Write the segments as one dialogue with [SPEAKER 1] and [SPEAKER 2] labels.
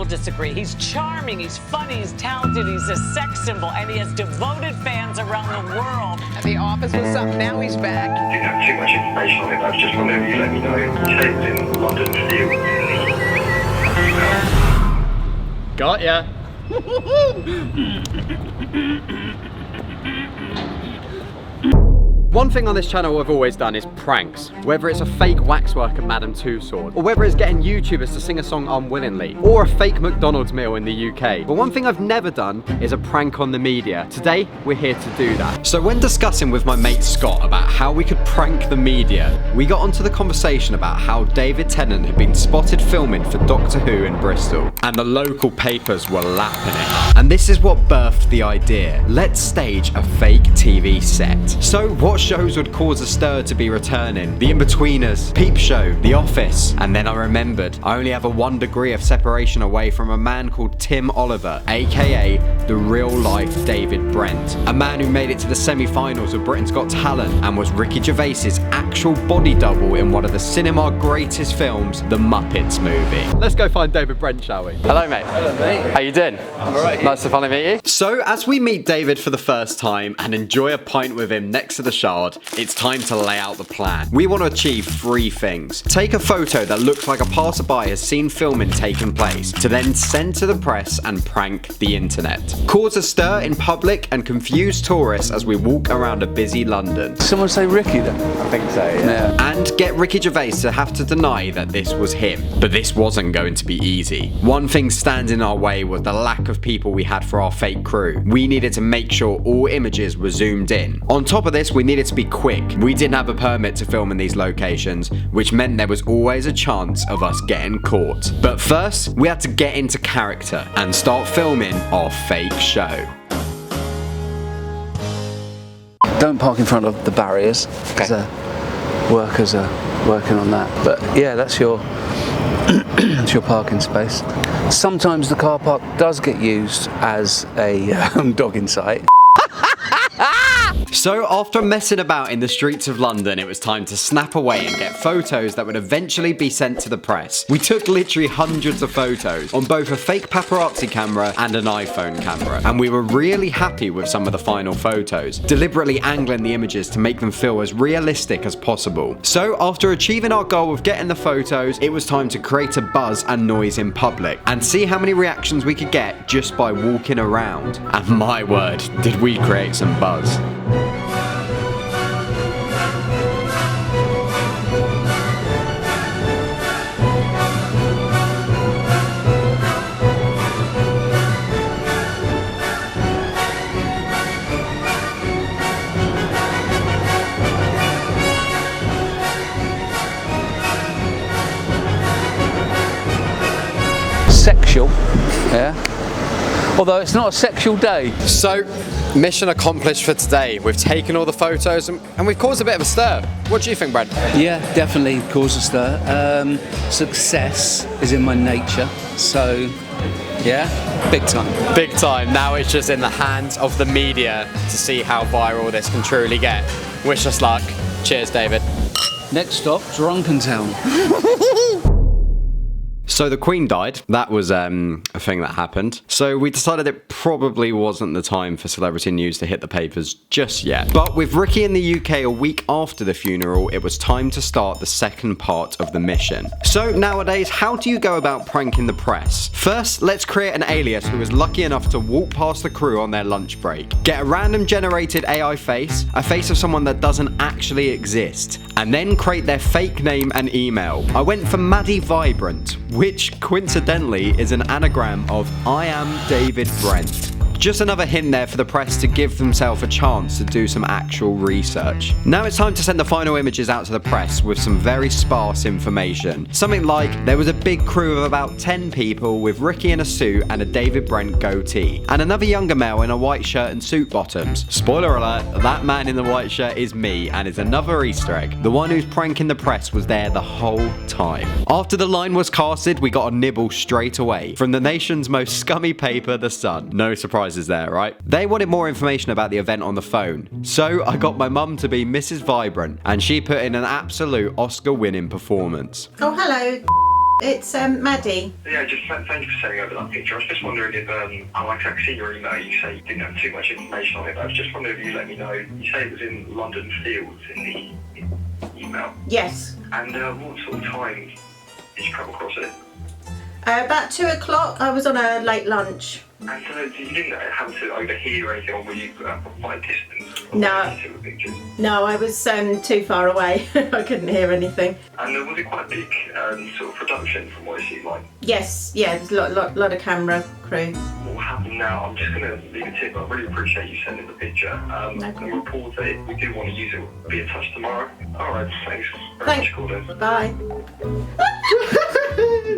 [SPEAKER 1] will disagree. He's charming, he's funny, he's talented, he's a sex symbol, and he has devoted fans around the world.
[SPEAKER 2] And The Office was something, now he's back.
[SPEAKER 3] I didn't have too much information on it, but I was just wondering if you let me know. He said he was in London for you.
[SPEAKER 4] Got ya. One thing on this channel I've always done is pranks. Whether it's a fake waxwork at Madame Tussauds, or whether it's getting YouTubers to sing a song unwillingly, or a fake McDonald's meal in the UK. But one thing I've never done is a prank on the media. Today, we're here to do that. So when discussing with my mate Scott about how we could prank the media, we got onto the conversation about how David Tennant had been spotted filming for Doctor Who in Bristol, and the local papers were lapping it up. And this is what birthed the idea. Let's stage a fake TV set. So what shows would cause a stir to be returning? The In-Betweeners, Peep Show, The Office. And then I remembered, I only have a 1 degree of separation away from a man called Tim Oliver, aka the real-life David Brent. A man who made it to the semi-finals of Britain's Got Talent and was Ricky Gervais's actual body double in one of the cinema greatest films, The Muppets movie. Let's go find David Brent, shall we? Hello, mate.
[SPEAKER 5] Hello, mate.
[SPEAKER 4] How you doing?
[SPEAKER 5] I'm alright.
[SPEAKER 4] Nice to finally meet you. So, as we meet David for the first time and enjoy a pint with him next to the Shard, it's time to lay out the plan. We want to achieve 3 things. Take a photo that looks like a passerby has seen filming taking place, to then send to the press and prank the internet. Cause a stir in public and confuse tourists as we walk around a busy London.
[SPEAKER 5] Someone say Ricky then?
[SPEAKER 4] I think so, yeah. And get Ricky Gervais to have to deny that this was him. But this wasn't going to be easy. One thing standing in our way was the lack of people we had for our fake crew. We needed to make sure all images were zoomed in. On top of this, we needed to be quick. We didn't have a permit to film in these locations, which meant there was always a chance of us getting caught. But first, we had to get into character and start filming our fake show.
[SPEAKER 5] Don't park in front of the barriers, because workers are working on that. But yeah, that's your that's your parking space. Sometimes the car park does get used as a dogging site.
[SPEAKER 4] So after messing about in the streets of London, it was time to snap away and get photos that would eventually be sent to the press. We took literally hundreds of photos on both a fake paparazzi camera and an iPhone camera, and we were really happy with some of the final photos, deliberately angling the images to make them feel as realistic as possible. So after achieving our goal of getting the photos, it was time to create a buzz and noise in public and see how many reactions we could get just by walking around. And my word, did we create some buzz.
[SPEAKER 5] Sexual, yeah. Although it's not a sexual day.
[SPEAKER 4] So, mission accomplished for today. We've taken all the photos and we've caused a bit of a stir. What do you think, Brent?
[SPEAKER 5] Yeah, definitely cause a stir. Success is in my nature, so yeah, big time.
[SPEAKER 4] Big time. Now it's just in the hands of the media to see how viral this can truly get. Wish us luck. Cheers, David.
[SPEAKER 5] Next stop, Drunkentown.
[SPEAKER 4] So the Queen died. That was a thing that happened. So we decided it probably wasn't the time for celebrity news to hit the papers just yet. But with Ricky in the UK a week after the funeral, it was time to start the second part of the mission. So nowadays, how do you go about pranking the press? First, let's create an alias who is lucky enough to walk past the crew on their lunch break. Get a random generated AI face, a face of someone that doesn't actually exist, and then create their fake name and email. I went for Maddie Vibrant, which coincidentally is an anagram of I am David Brent. Just another hint there for the press to give themselves a chance to do some actual research. Now it's time to send the final images out to the press with some very sparse information. Something like, there was a big crew of about 10 people with Ricky in a suit and a David Brent goatee, and another younger male in a white shirt and suit bottoms. Spoiler alert, that man in the white shirt is me and is another Easter egg. The one who's pranking the press was there the whole time. After the line was casted, we got a nibble straight away from the nation's most scummy paper, The Sun. No surprises there, right? They wanted more information about the event on the phone, so I got my mum to be Mrs. Vibrant, and she put in an absolute Oscar-winning performance.
[SPEAKER 6] Oh, hello. it's Maddie.
[SPEAKER 3] Yeah, just thank you for sending over that picture. I was just wondering if, I can see your email, you say you didn't have too much information on it, but I was just wondering if you let me know. You say it was in London Fields in the email.
[SPEAKER 6] Yes.
[SPEAKER 3] And what sort of time did you come across it?
[SPEAKER 6] About 2 o'clock. I was on a late lunch.
[SPEAKER 3] And you didn't have to overhear anything, or were you quite distance?
[SPEAKER 6] No.
[SPEAKER 3] To the pictures?
[SPEAKER 6] No, I was too far away. I couldn't hear anything.
[SPEAKER 3] And was it quite a big sort of production from what it seemed like?
[SPEAKER 6] Yes, yeah, there's a lot of camera crew.
[SPEAKER 3] What will happen now, I'm just going to leave a tip. I really appreciate you sending the picture.
[SPEAKER 6] No
[SPEAKER 3] And report that if we do want to use it, we'll be in touch tomorrow. Alright, thanks very much, Gordon.
[SPEAKER 6] Bye.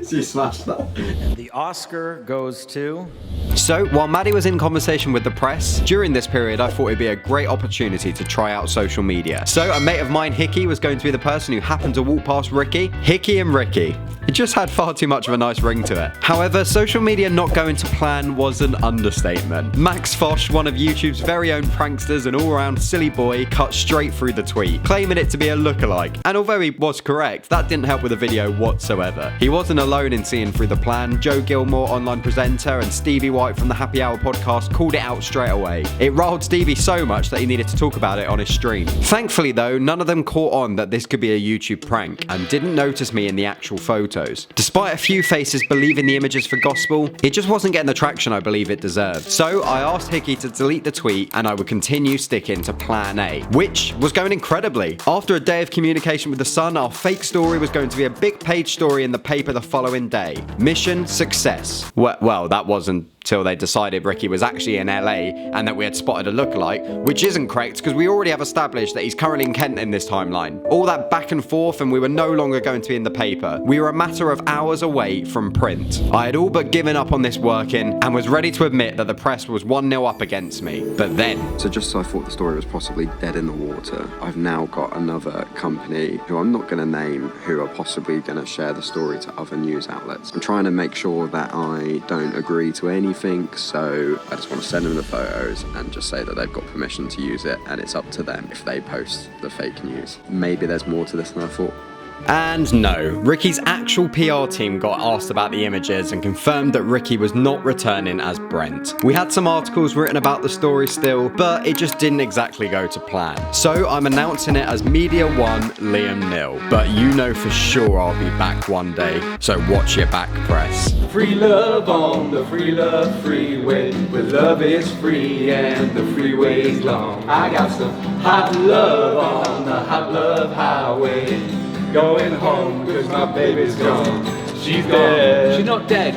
[SPEAKER 4] She smashed that.
[SPEAKER 7] And the Oscar goes to...
[SPEAKER 4] So, while Maddie was in conversation with the press, during this period I thought it'd be a great opportunity to try out social media. So, a mate of mine, Hickey, was going to be the person who happened to walk past Ricky. Hickey and Ricky. It just had far too much of a nice ring to it. However, social media not going to plan was an understatement. Max Fosh, one of YouTube's very own pranksters and all-around silly boy, cut straight through the tweet, claiming it to be a lookalike. And although he was correct, that didn't help with the video whatsoever. He wasn't alone in seeing through the plan. Joe Gilmore, online presenter, and Stevie White from the Happy Hour podcast called it out straight away. It riled Stevie so much that he needed to talk about it on his stream. Thankfully though, none of them caught on that this could be a YouTube prank and didn't notice me in the actual photos. Despite a few faces believing the images for gospel, it just wasn't getting the traction I believe it deserved. So I asked Hickey to delete the tweet and I would continue sticking to plan A, which was going incredibly. After a day of communication with the Sun, our fake story was going to be a big page story in the paper the following day. Mission success. Well, that wasn't till they decided Ricky was actually in LA and that we had spotted a lookalike, which isn't correct because we already have established that he's currently in Kent in this timeline. All that back and forth and we were no longer going to be in the paper. We were a matter of hours away from print. I had all but given up on this working and was ready to admit that the press was 1-0 up against me. But then...
[SPEAKER 8] So just so I thought the story was possibly dead in the water, I've now got another company who I'm not going to name who are possibly going to share the story to other news outlets. I'm trying to make sure that I don't agree to anything, so I just want to send them the photos and just say that they've got permission to use it and it's up to them if they post the fake news. Maybe there's more to this than I thought.
[SPEAKER 4] And no, Ricky's actual PR team got asked about the images and confirmed that Ricky was not returning as Brent. We had some articles written about the story still, but it just didn't exactly go to plan. So I'm announcing it as Media 1 Liam Nil. But you know for sure I'll be back one day, so watch your back, press.
[SPEAKER 9] Free love on the free love freeway, where love is free and the freeway's long. I got some hot love on the hot love highway. Going home cause my baby's gone. She's dead. She's not dead.